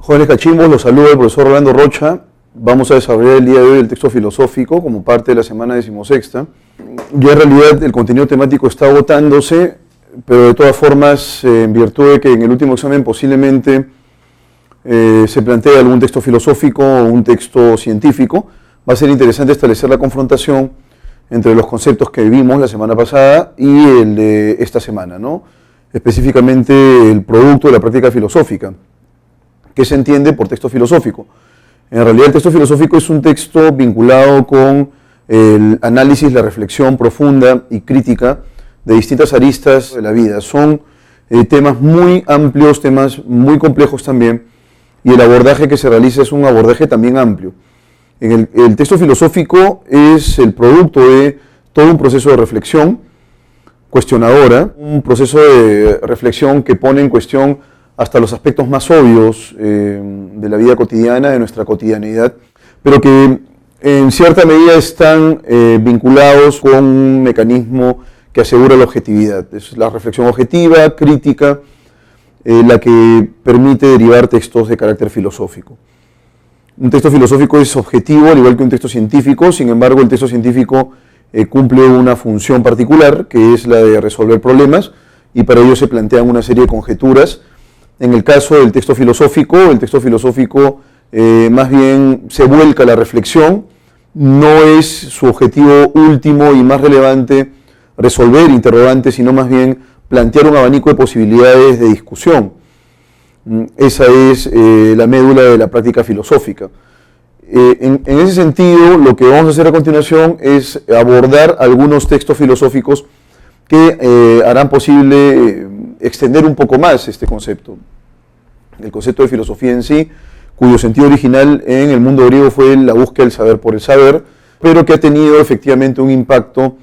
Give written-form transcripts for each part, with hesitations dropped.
Jóvenes cachimbos, los saluda el profesor Orlando Rocha. Vamos a desarrollar el día de hoy el texto filosófico como parte de la semana 16ª. Ya en realidad el contenido temático está agotándose, pero de todas formas, en virtud de que en el último examen posiblemente se plantee algún texto filosófico o un texto científico, va a ser interesante establecer la confrontación entre los conceptos que vimos la semana pasada y el de esta semana, ¿no? Específicamente el producto de la práctica filosófica. ¿Qué se entiende por texto filosófico? En realidad el texto filosófico es un texto vinculado con el análisis, la reflexión profunda y crítica de distintas aristas de la vida. Son temas muy amplios, temas muy complejos también, y el abordaje que se realiza es un abordaje también amplio. El texto filosófico es el producto de todo un proceso de reflexión cuestionadora, un proceso de reflexión que pone en cuestión hasta los aspectos más obvios de la vida cotidiana, de nuestra cotidianidad, pero que en cierta medida están vinculados con un mecanismo que asegura la objetividad. Es la reflexión objetiva, crítica, la que permite derivar textos de carácter filosófico. Un texto filosófico es objetivo, al igual que un texto científico, sin embargo el texto científico cumple una función particular, que es la de resolver problemas, y para ello se plantean una serie de conjeturas. En el caso del texto filosófico más bien se vuelca a la reflexión, no es su objetivo último y más relevante resolver interrogantes, sino más bien plantear un abanico de posibilidades de discusión. Esa es la médula de la práctica filosófica. En ese sentido, lo que vamos a hacer a continuación es abordar algunos textos filosóficos que harán posible extender un poco más este concepto. El concepto de filosofía en sí, cuyo sentido original en el mundo griego fue la búsqueda del saber por el saber, pero que ha tenido efectivamente un impacto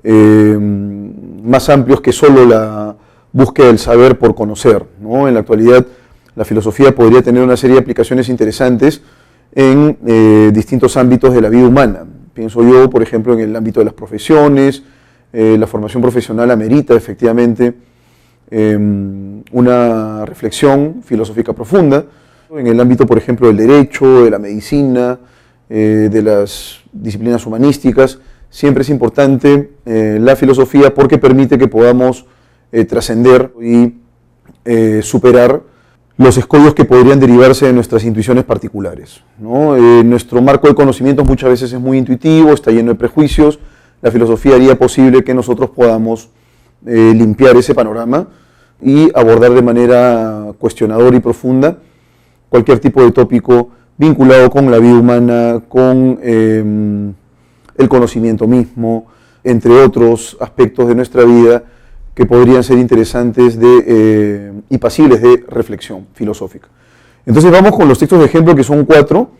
más amplio que solo la búsqueda del saber por conocer, ¿no? En la actualidad, la filosofía podría tener una serie de aplicaciones interesantes en distintos ámbitos de la vida humana. Pienso yo, por ejemplo, en el ámbito de las profesiones. La formación profesional amerita efectivamente una reflexión filosófica profunda. En el ámbito, por ejemplo, del derecho, de la medicina, de las disciplinas humanísticas, siempre es importante la filosofía porque permite que podamos trascender y superar los escollos que podrían derivarse de nuestras intuiciones particulares, ¿no? Nuestro marco de conocimientos muchas veces es muy intuitivo, está lleno de prejuicios. La filosofía haría posible que nosotros podamos limpiar ese panorama y abordar de manera cuestionadora y profunda cualquier tipo de tópico vinculado con la vida humana, con el conocimiento mismo, entre otros aspectos de nuestra vida que podrían ser interesantes y pasibles de reflexión filosófica. Entonces vamos con los textos de ejemplo, que son 4.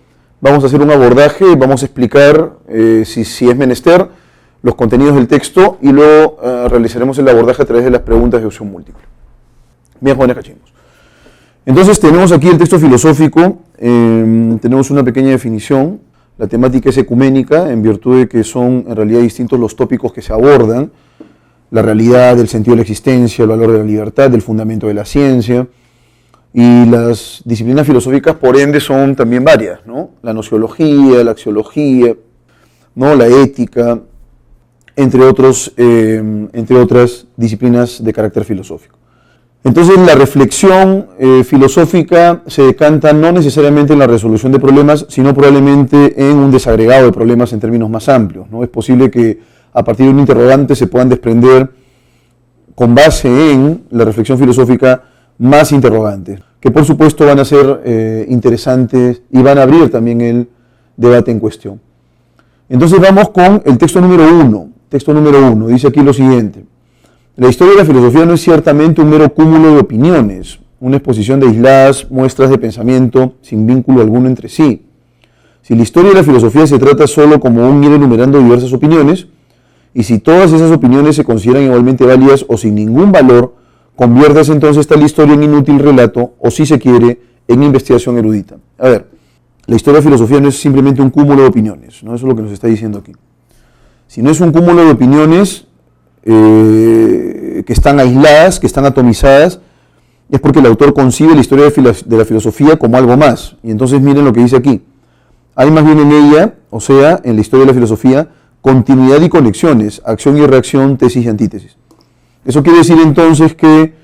Vamos a hacer un abordaje, vamos a explicar si es menester los contenidos del texto y luego realizaremos el abordaje a través de las preguntas de opción múltiple. Bien, jóvenes cachimbos. Entonces tenemos aquí el texto filosófico, tenemos una pequeña definición. La temática es ecuménica en virtud de que son en realidad distintos los tópicos que se abordan: la realidad, el sentido de la existencia, el valor de la libertad, el fundamento de la ciencia. Y las disciplinas filosóficas, por ende, son también varias, ¿no? La nociología, la axiología, ¿no? La ética, entre otras disciplinas de carácter filosófico. Entonces la reflexión filosófica se decanta no necesariamente en la resolución de problemas, sino probablemente en un desagregado de problemas en términos más amplios, ¿no? Es posible que a partir de un interrogante se puedan desprender, con base en la reflexión filosófica, más interrogantes, que por supuesto van a ser interesantes y van a abrir también el debate en cuestión. Entonces vamos con el texto número 1. Texto número 1, dice aquí lo siguiente: la historia de la filosofía no es ciertamente un mero cúmulo de opiniones, una exposición de aisladas muestras de pensamiento sin vínculo alguno entre sí. Si la historia de la filosofía se trata solo como un ir enumerando diversas opiniones, y si todas esas opiniones se consideran igualmente válidas o sin ningún valor, conviértase entonces tal historia en inútil relato, o si se quiere, en investigación erudita. A ver, la historia de la filosofía no es simplemente un cúmulo de opiniones, ¿no? Eso es lo que nos está diciendo aquí. Si no es un cúmulo de opiniones que están aisladas, que están atomizadas, es porque el autor concibe la historia de la filosofía como algo más. Y entonces miren lo que dice aquí. Hay más bien en ella, o sea, en la historia de la filosofía, continuidad y conexiones, acción y reacción, tesis y antítesis. Eso quiere decir entonces que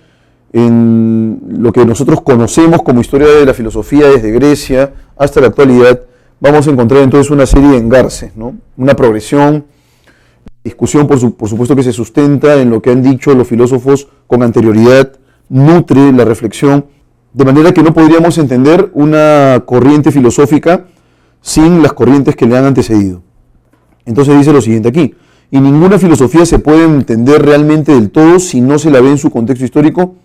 en lo que nosotros conocemos como historia de la filosofía desde Grecia hasta la actualidad, vamos a encontrar entonces una serie de engarces, ¿no? Una progresión, discusión por supuesto que se sustenta en lo que han dicho los filósofos con anterioridad, nutre la reflexión, de manera que no podríamos entender una corriente filosófica sin las corrientes que le han antecedido. Entonces dice lo siguiente aquí: y ninguna filosofía se puede entender realmente del todo si no se la ve en su contexto histórico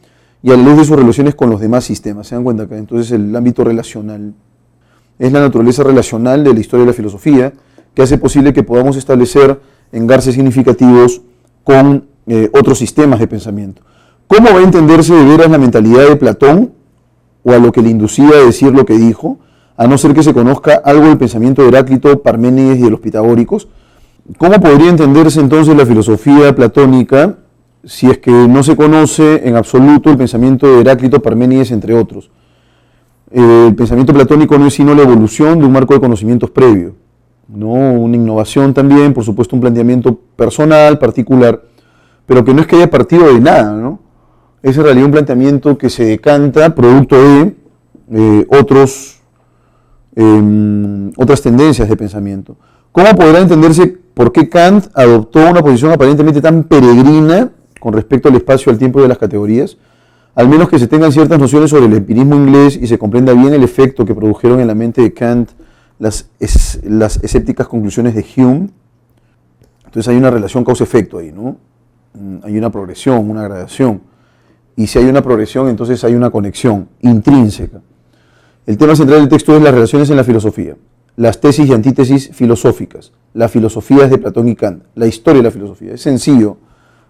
y a la luz de sus relaciones con los demás sistemas. ¿Se dan cuenta acá? Entonces el ámbito relacional es la naturaleza relacional de la historia de la filosofía que hace posible que podamos establecer engarces significativos con otros sistemas de pensamiento. ¿Cómo va a entenderse de veras la mentalidad de Platón o a lo que le inducía a decir lo que dijo, a no ser que se conozca algo del pensamiento de Heráclito, Parménides y de los pitagóricos? ¿Cómo podría entenderse entonces la filosofía platónica si es que no se conoce en absoluto el pensamiento de Heráclito, Parménides, entre otros? El pensamiento platónico no es sino la evolución de un marco de conocimientos previo, ¿no? Una innovación también, por supuesto un planteamiento personal, particular, pero que no es que haya partido de nada, ¿no? Es en realidad un planteamiento que se decanta producto de otras tendencias de pensamiento. ¿Cómo podrá entenderse por qué Kant adoptó una posición aparentemente tan peregrina con respecto al espacio, al tiempo y a las categorías? Al menos que se tengan ciertas nociones sobre el empirismo inglés y se comprenda bien el efecto que produjeron en la mente de Kant las escépticas conclusiones de Hume. Entonces hay una relación causa-efecto ahí, ¿no? Hay una progresión, una gradación. Y si hay una progresión, entonces hay una conexión intrínseca. El tema central del texto es las relaciones en la filosofía, las tesis y antítesis filosóficas, las filosofías de Platón y Kant, la historia de la filosofía. Es sencillo.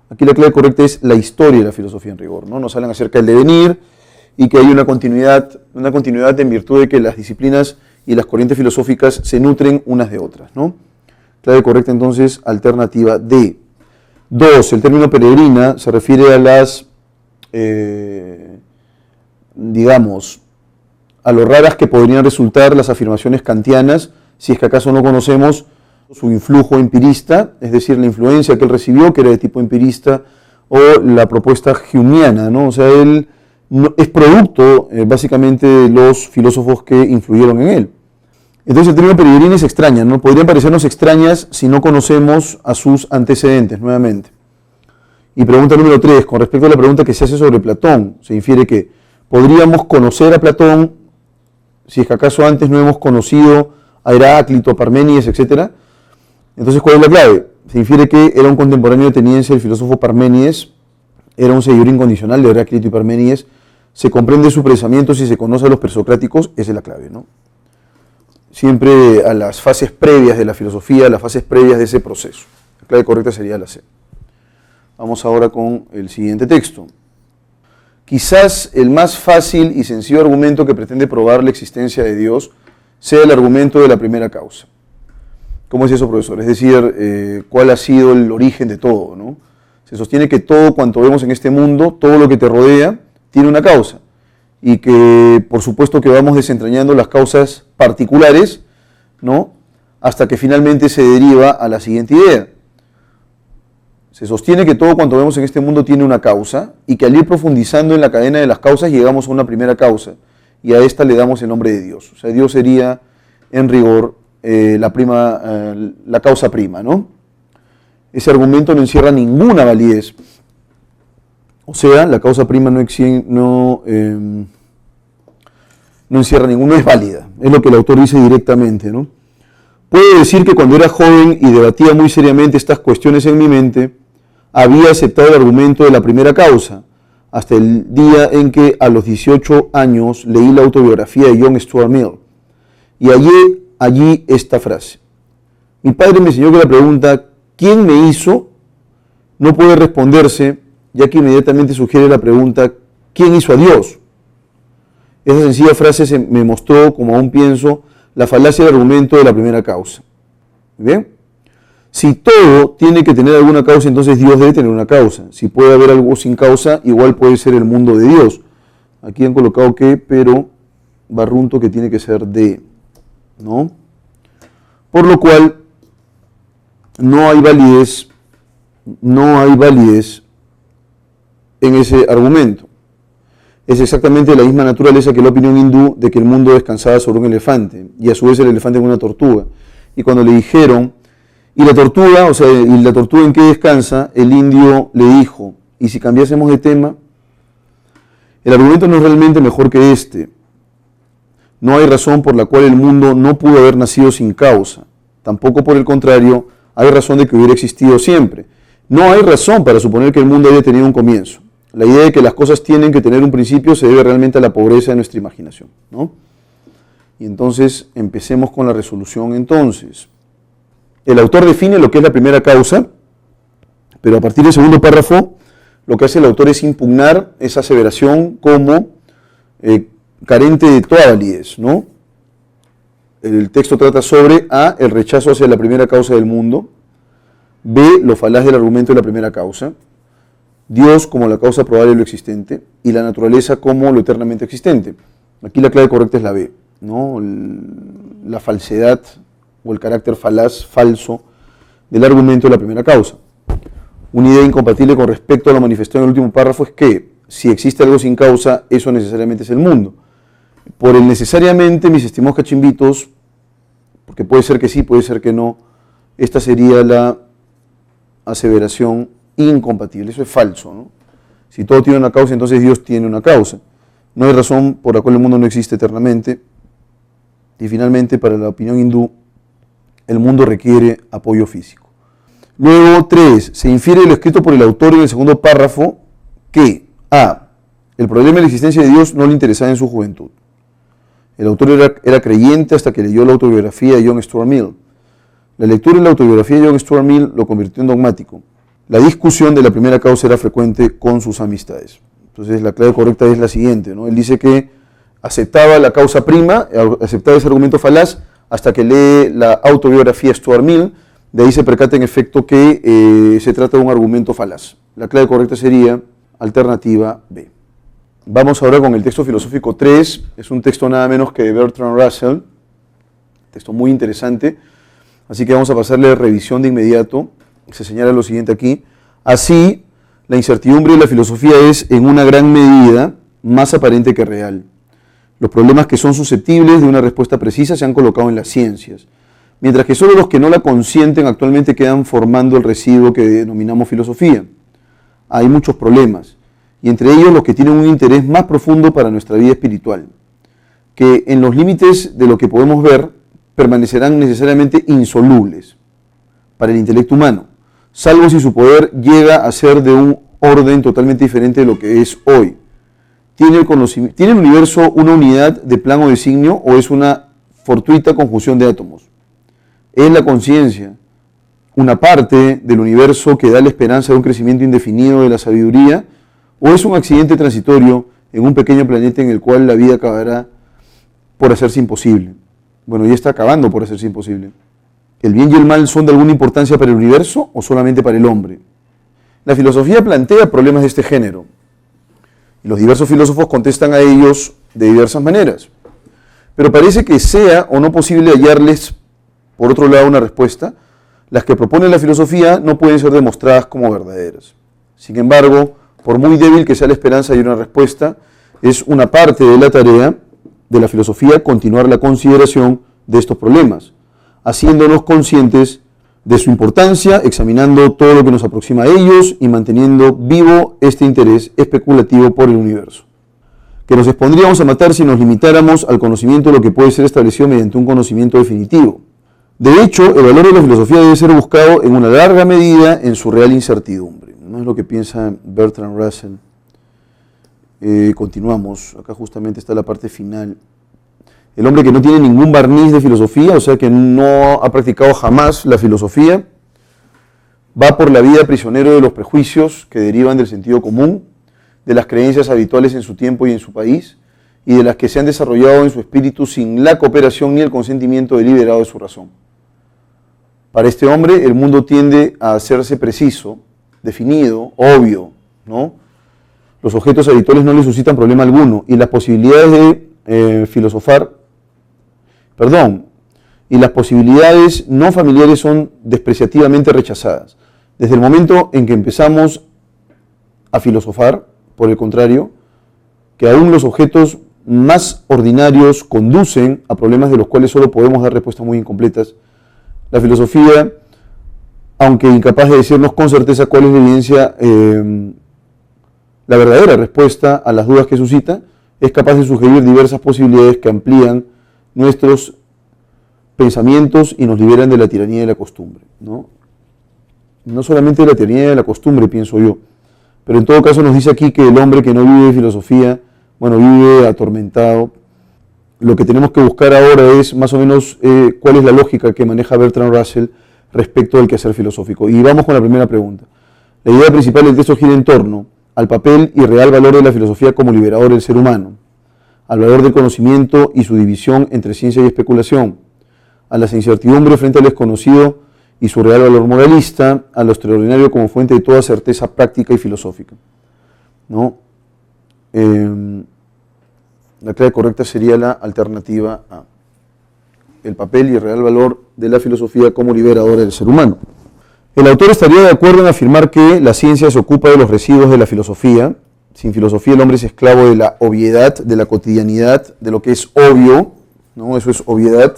Aquí la clave correcta es la historia de la filosofía en rigor, ¿no? Nos hablan acerca del devenir y que hay una continuidad en virtud de que las disciplinas y las corrientes filosóficas se nutren unas de otras, ¿no? Clave correcta entonces, alternativa D. 2. El término peregrina se refiere a las, a lo raras que podrían resultar las afirmaciones kantianas si es que acaso no conocemos su influjo empirista, es decir, la influencia que él recibió, que era de tipo empirista, o la propuesta humeana, ¿no? O sea, él es producto básicamente de los filósofos que influyeron en él. Entonces el término peregrina es extraña, ¿no? Podrían parecernos extrañas si no conocemos a sus antecedentes, nuevamente. Y pregunta número 3, con respecto a la pregunta que se hace sobre Platón, se infiere que podríamos conocer a Platón si es que acaso antes no hemos conocido a Heráclito, Parménides, etc. Entonces, ¿cuál es la clave? Se infiere que era un contemporáneo ateniense, el filósofo Parménides, era un seguidor incondicional de Heráclito y Parménides, se comprende su pensamiento si se conoce a los presocráticos, esa es la clave, ¿no? Siempre a las fases previas de la filosofía, a las fases previas de ese proceso. La clave correcta sería la C. Vamos ahora con el siguiente texto. Quizás el más fácil y sencillo argumento que pretende probar la existencia de Dios sea el argumento de la primera causa. ¿Cómo es eso, profesor? Es decir, ¿cuál ha sido el origen de todo, ¿no? Se sostiene que todo cuanto vemos en este mundo, todo lo que te rodea, tiene una causa. Y que, por supuesto, que vamos desentrañando las causas particulares, ¿no? Hasta que finalmente se deriva a la siguiente idea. Se sostiene que todo cuanto vemos en este mundo tiene una causa y que al ir profundizando en la cadena de las causas llegamos a una primera causa y a esta le damos el nombre de Dios. O sea, Dios sería, en rigor, la causa prima, ¿no? Ese argumento no encierra ninguna validez. O sea, la causa prima no encierra ninguna, no es válida. Es lo que el autor dice directamente, ¿no? Puedo decir que cuando era joven y debatía muy seriamente estas cuestiones en mi mente, había aceptado el argumento de la primera causa, hasta el día en que a los 18 años leí la autobiografía de John Stuart Mill. Y hallé allí esta frase. Mi padre me enseñó que la pregunta ¿quién me hizo? No puede responderse, ya que inmediatamente sugiere la pregunta ¿quién hizo a Dios? Esa sencilla frase me mostró, como aún pienso, la falacia del argumento de la primera causa. ¿Bien? Si todo tiene que tener alguna causa, entonces Dios debe tener una causa. Si puede haber algo sin causa, igual puede ser el mundo de Dios. Aquí han colocado que, pero barrunto que tiene que ser de, ¿no? Por lo cual no hay validez en ese argumento. Es exactamente la misma naturaleza que la opinión hindú de que el mundo descansaba sobre un elefante y a su vez el elefante en una tortuga. Y cuando le dijeron, ¿y la tortuga en qué descansa? El indio le dijo, ¿y si cambiásemos de tema? El argumento no es realmente mejor que este. No hay razón por la cual el mundo no pudo haber nacido sin causa. Tampoco, por el contrario, hay razón de que hubiera existido siempre. No hay razón para suponer que el mundo haya tenido un comienzo. La idea de que las cosas tienen que tener un principio se debe realmente a la pobreza de nuestra imaginación, ¿no? Y entonces empecemos con la resolución entonces. El autor define lo que es la primera causa, pero a partir del segundo párrafo lo que hace el autor es impugnar esa aseveración como carente de toda validez, ¿no? El texto trata sobre A, el rechazo hacia la primera causa del mundo, B, lo falaz del argumento de la primera causa, Dios como la causa probable de lo existente y la naturaleza como lo eternamente existente. Aquí la clave correcta es la B, ¿no? La falsedad o el carácter falso del argumento de la primera causa. Una idea incompatible con respecto a lo manifestado en el último párrafo es que si existe algo sin causa, eso necesariamente es el mundo. Por el necesariamente, mis estimados cachimbitos, porque puede ser que sí, puede ser que no, esta sería la aseveración incompatible. Eso es falso, ¿no? Si todo tiene una causa, entonces Dios tiene una causa. No hay razón por la cual el mundo no existe eternamente. Y finalmente, para la opinión hindú, el mundo requiere apoyo físico. Luego, 3. Se infiere de lo escrito por el autor en el segundo párrafo que A. El problema de la existencia de Dios no le interesaba en su juventud. El autor era creyente hasta que leyó la autobiografía de John Stuart Mill. La lectura de la autobiografía de John Stuart Mill lo convirtió en dogmático. La discusión de la primera causa era frecuente con sus amistades. Entonces la clave correcta es la siguiente, ¿no? Él dice que aceptaba la causa prima, aceptaba ese argumento falaz, hasta que lee la autobiografía de Stuart Mill. De ahí se percata en efecto que se trata de un argumento falaz. La clave correcta sería alternativa B. Vamos ahora con el texto filosófico 3, es un texto nada menos que de Bertrand Russell, texto muy interesante, así que vamos a pasarle revisión de inmediato. Se señala lo siguiente aquí: así, la incertidumbre de la filosofía es en una gran medida más aparente que real. Los problemas que son susceptibles de una respuesta precisa se han colocado en las ciencias, mientras que solo los que no la consienten actualmente quedan formando el residuo que denominamos filosofía. Hay muchos problemas, y entre ellos los que tienen un interés más profundo para nuestra vida espiritual, que en los límites de lo que podemos ver permanecerán necesariamente insolubles para el intelecto humano, salvo si su poder llega a ser de un orden totalmente diferente de lo que es hoy. ¿Tiene el universo una unidad de plan o designio o es una fortuita conjunción de átomos? ¿Es la conciencia una parte del universo que da la esperanza de un crecimiento indefinido de la sabiduría o es un accidente transitorio en un pequeño planeta en el cual la vida acabará por hacerse imposible? Bueno, ya está acabando por hacerse imposible. ¿El bien y el mal son de alguna importancia para el universo o solamente para el hombre? La filosofía plantea problemas de este género y los diversos filósofos contestan a ellos de diversas maneras. Pero parece que sea o no posible hallarles, por otro lado, una respuesta. Las que propone la filosofía no pueden ser demostradas como verdaderas. Sin embargo, por muy débil que sea la esperanza de una respuesta, es una parte de la tarea de la filosofía continuar la consideración de estos problemas, haciéndonos conscientes de su importancia, examinando todo lo que nos aproxima a ellos y manteniendo vivo este interés especulativo por el universo, que nos expondríamos a matar si nos limitáramos al conocimiento de lo que puede ser establecido mediante un conocimiento definitivo. De hecho, el valor de la filosofía debe ser buscado en una larga medida en su real incertidumbre. No es lo que piensa Bertrand Russell. Continuamos, acá justamente está la parte final. El hombre que no tiene ningún barniz de filosofía, o sea que no ha practicado jamás la filosofía, va por la vida prisionero de los prejuicios que derivan del sentido común, de las creencias habituales en su tiempo y en su país, y de las que se han desarrollado en su espíritu sin la cooperación ni el consentimiento deliberado de su razón. Para este hombre, el mundo tiende a hacerse preciso, definido, obvio, ¿no? los objetos habituales no le suscitan problema alguno y las posibilidades de y las posibilidades no familiares son despreciativamente rechazadas. Desde el momento en que empezamos a filosofar, por el contrario, que aún los objetos más ordinarios conducen a problemas de los cuales solo podemos dar respuestas muy incompletas, la filosofía, aunque incapaz de decirnos con certeza cuál es la evidencia, la verdadera respuesta a las dudas que suscita, es capaz de sugerir diversas posibilidades que amplían nuestros pensamientos y nos liberan de la tiranía de la costumbre, ¿no? No solamente de la tiranía de la costumbre, pienso yo, pero en todo caso nos dice aquí que el hombre que no vive de filosofía, bueno, vive atormentado. Lo que tenemos que buscar ahora es más o menos cuál es la lógica que maneja Bertrand Russell respecto del quehacer filosófico. Y vamos con la primera pregunta. La idea principal del texto gira en torno al papel y real valor de la filosofía como liberador del ser humano, al valor del conocimiento y su división entre ciencia y especulación, a las incertidumbres frente al desconocido y su real valor moralista, a lo extraordinario como fuente de toda certeza práctica y filosófica, ¿no? La clave correcta sería la alternativa A. El papel y el real valor de la filosofía como liberadora del ser humano. El autor estaría de acuerdo en afirmar que la ciencia se ocupa de los residuos de la filosofía. Sin filosofía el hombre es esclavo de la obviedad, de la cotidianidad, de lo que es obvio, ¿no? Eso es obviedad,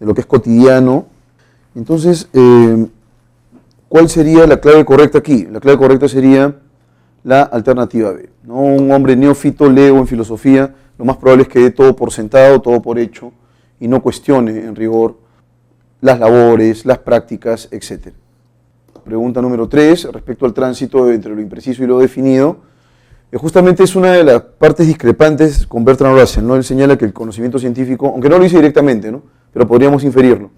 de lo que es cotidiano. Entonces, ¿cuál sería la clave correcta aquí? La clave correcta sería la alternativa B, ¿no? Un hombre neófito, lego en filosofía, lo más probable es que dé todo por sentado, todo por hecho, y no cuestione en rigor las labores, las prácticas, etc. Pregunta número 3, respecto al tránsito entre lo impreciso y lo definido. Justamente es una de las partes discrepantes con Bertrand Russell, ¿no? Él señala que el conocimiento científico, aunque no lo dice directamente, ¿no? Pero podríamos inferirlo.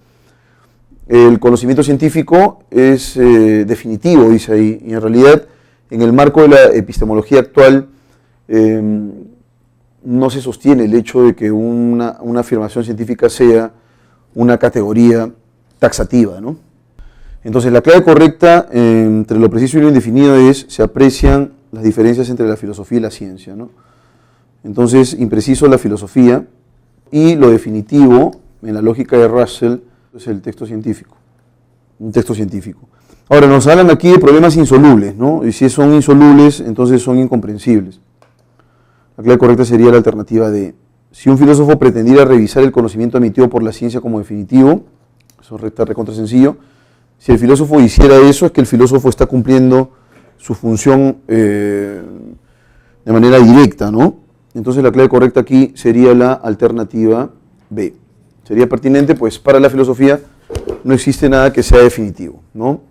El conocimiento científico es definitivo, dice ahí, y en realidad en el marco de la epistemología actual no se sostiene el hecho de que una afirmación científica sea una categoría taxativa, ¿no? Entonces la clave correcta entre lo preciso y lo indefinido es: se aprecian las diferencias entre la filosofía y la ciencia, ¿no? Entonces, impreciso la filosofía y lo definitivo, en la lógica de Russell, es el texto científico, un texto científico. Ahora, nos hablan aquí de problemas insolubles, ¿no? Y si son insolubles, entonces son incomprensibles. La clave correcta sería la alternativa D. Si un filósofo pretendiera revisar el conocimiento emitido por la ciencia como definitivo, eso está recontra sencillo. Si el filósofo hiciera eso, es que el filósofo está cumpliendo su función de manera directa, ¿no? Entonces la clave correcta aquí sería la alternativa B. Sería pertinente, pues para la filosofía no existe nada que sea definitivo, ¿no?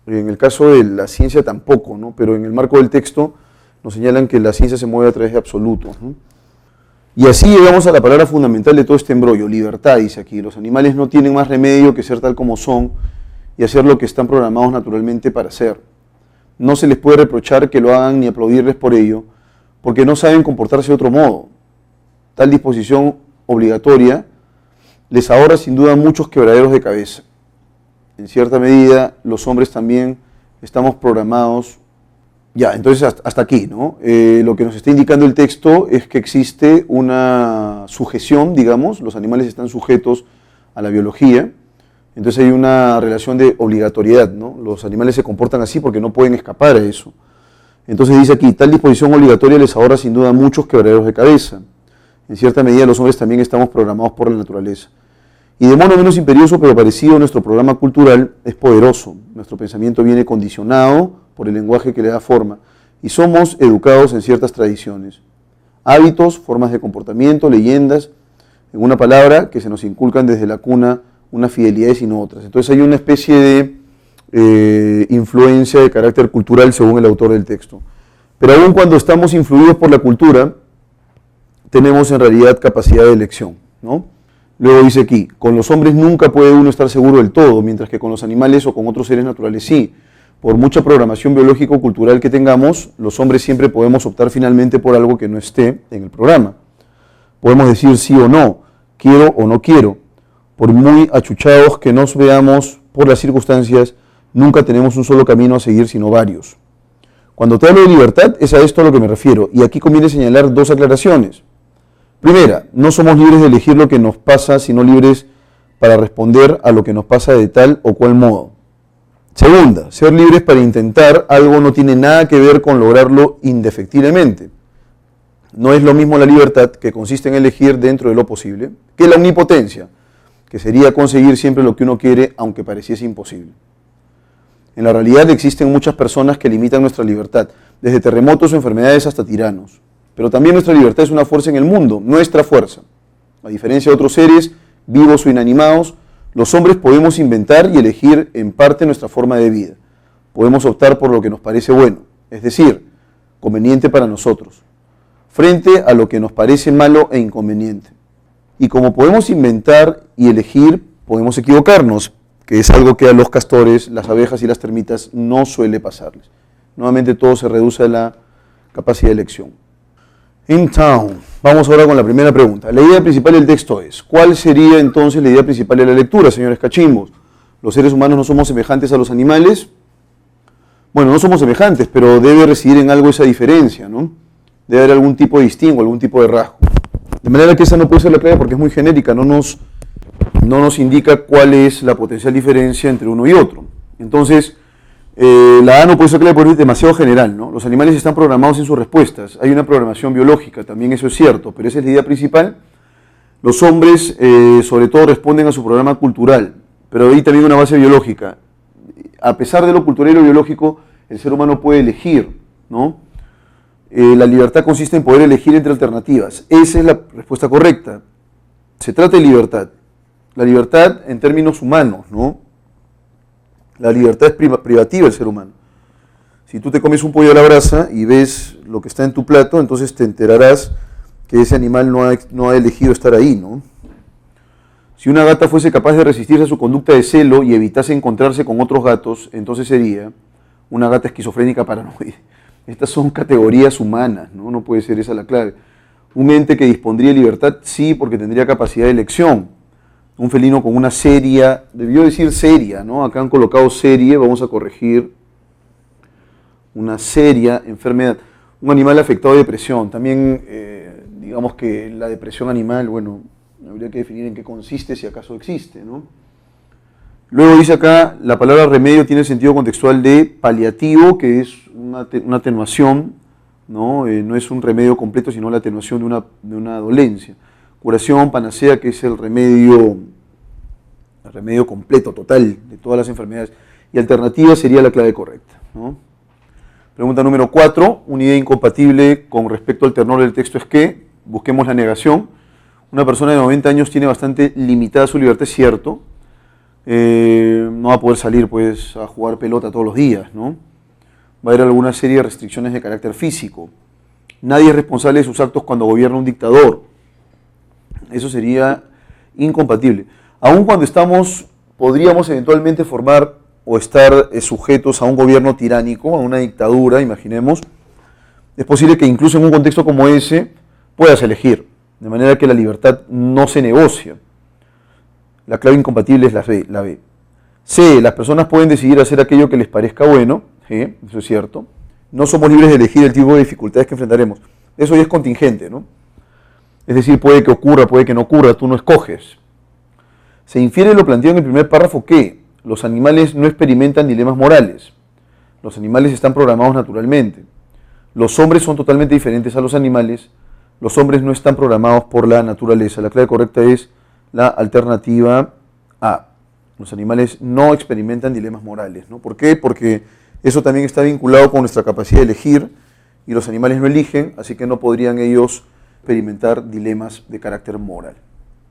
En el caso de la ciencia tampoco, ¿no? Pero en el marco del texto nos señalan que la ciencia se mueve a través de absolutos, ¿no? Y así llegamos a la palabra fundamental de todo este embrollo: libertad, dice aquí. Los animales no tienen más remedio que ser tal como son y hacer lo que están programados naturalmente para hacer. No se les puede reprochar que lo hagan ni aplaudirles por ello, porque no saben comportarse de otro modo. Tal disposición obligatoria les ahorra sin duda muchos quebraderos de cabeza. En cierta medida, los hombres también estamos programados. Ya, entonces hasta aquí, ¿no? Lo que nos está indicando el texto es que existe una sujeción, digamos, los animales están sujetos a la biología, entonces hay una relación de obligatoriedad, ¿no? Los animales se comportan así porque no pueden escapar a eso. Entonces dice aquí: tal disposición obligatoria les ahorra sin duda muchos quebraderos de cabeza. En cierta medida los hombres también estamos programados por la naturaleza. Y de modo menos imperioso pero parecido, nuestro programa cultural es poderoso. Nuestro pensamiento viene condicionado por el lenguaje que le da forma y somos educados en ciertas tradiciones, hábitos, formas de comportamiento, leyendas, en una palabra, que se nos inculcan desde la cuna unas fidelidades y no otras. Entonces hay una especie de influencia de carácter cultural según el autor del texto. Pero aun cuando estamos influidos por la cultura, tenemos en realidad capacidad de elección, ¿no? Luego dice aquí: con los hombres nunca puede uno estar seguro del todo, mientras que con los animales o con otros seres naturales sí. Por mucha programación biológico-cultural que tengamos, los hombres siempre podemos optar finalmente por algo que no esté en el programa. Podemos decir sí o no, quiero o no quiero. Por muy achuchados que nos veamos por las circunstancias, nunca tenemos un solo camino a seguir, sino varios. Cuando te hablo de libertad, es a esto a lo que me refiero. Y aquí conviene señalar dos aclaraciones. Primera, no somos libres de elegir lo que nos pasa, sino libres para responder a lo que nos pasa de tal o cual modo. Segunda, ser libres para intentar algo no tiene nada que ver con lograrlo indefectiblemente. No es lo mismo la libertad, que consiste en elegir dentro de lo posible, que la omnipotencia, que sería conseguir siempre lo que uno quiere, aunque pareciese imposible. En la realidad existen muchas personas que limitan nuestra libertad, desde terremotos o enfermedades hasta tiranos. Pero también nuestra libertad es una fuerza en el mundo, nuestra fuerza. A diferencia de otros seres, vivos o inanimados, los hombres podemos inventar y elegir en parte nuestra forma de vida. Podemos optar por lo que nos parece bueno, es decir, conveniente para nosotros, frente a lo que nos parece malo e inconveniente. Y como podemos inventar y elegir, podemos equivocarnos, que es algo que a los castores, las abejas y las termitas no suele pasarles. Nuevamente todo se reduce a la capacidad de elección. In town. Vamos ahora con la primera pregunta. La idea principal del texto es, ¿cuál sería entonces la idea principal de la lectura, señores cachimbos? ¿Los seres humanos no somos semejantes a los animales? Bueno, no somos semejantes, pero debe residir en algo esa diferencia, ¿no? Debe haber algún tipo de distingo, algún tipo de rasgo. De manera que esa no puede ser la clave porque es muy genérica, no nos indica cuál es la potencial diferencia entre uno y otro. Entonces, la A no puede ser clave porque es demasiado general, ¿no? Los animales están programados en sus respuestas, hay una programación biológica, también eso es cierto, pero esa es la idea principal. Los hombres, sobre todo, responden a su programa cultural, pero hay también una base biológica. A pesar de lo cultural y lo biológico, el ser humano puede elegir, ¿no? La libertad consiste en poder elegir entre alternativas. Esa es la respuesta correcta. Se trata de libertad. La libertad en términos humanos, ¿no? La libertad es privativa del ser humano. Si tú te comes un pollo a la brasa y ves lo que está en tu plato, entonces te enterarás que ese animal no ha elegido estar ahí, ¿no? Si una gata fuese capaz de resistirse a su conducta de celo y evitase encontrarse con otros gatos, entonces sería una gata esquizofrénica paranoide. Estas son categorías humanas, ¿no? No puede ser esa la clave. Un ente que dispondría de libertad, sí, porque tendría capacidad de elección. Un felino con una seria, debió decir seria, ¿no? Acá han colocado serie, vamos a corregir. Una seria enfermedad. Un animal afectado de depresión. También, digamos que la depresión animal, bueno, habría que definir en qué consiste, si acaso existe, ¿no? Luego dice acá, la palabra remedio tiene sentido contextual de paliativo, que es una atenuación, ¿no? No es un remedio completo, sino la atenuación de una dolencia. Curación, panacea, que es el remedio completo, total, de todas las enfermedades. Y alternativa sería la clave correcta, ¿no? Pregunta número 4, una idea incompatible con respecto al tenor del texto es que, busquemos la negación. Una persona de 90 años tiene bastante limitada su libertad, es cierto. No va a poder salir pues a jugar pelota todos los días, ¿no? Va a haber alguna serie de restricciones de carácter físico. Nadie es responsable de sus actos cuando gobierna un dictador. Eso sería incompatible. Aun cuando podríamos eventualmente formar o estar sujetos a un gobierno tiránico, a una dictadura, imaginemos, es posible que incluso en un contexto como ese puedas elegir, de manera que la libertad no se negocia. La clave incompatible es la B. C, las personas pueden decidir hacer aquello que les parezca bueno, eso es cierto. No somos libres de elegir el tipo de dificultades que enfrentaremos. Eso ya es contingente, ¿no? Es decir, puede que ocurra, puede que no ocurra, tú no escoges. Se infiere lo planteado en el primer párrafo que los animales no experimentan dilemas morales. Los animales están programados naturalmente. Los hombres son totalmente diferentes a los animales. Los hombres no están programados por la naturaleza. La clave correcta es la alternativa A. Los animales no experimentan dilemas morales, ¿no? ¿Por qué? Porque eso también está vinculado con nuestra capacidad de elegir y los animales no eligen, así que no podrían ellos experimentar dilemas de carácter moral.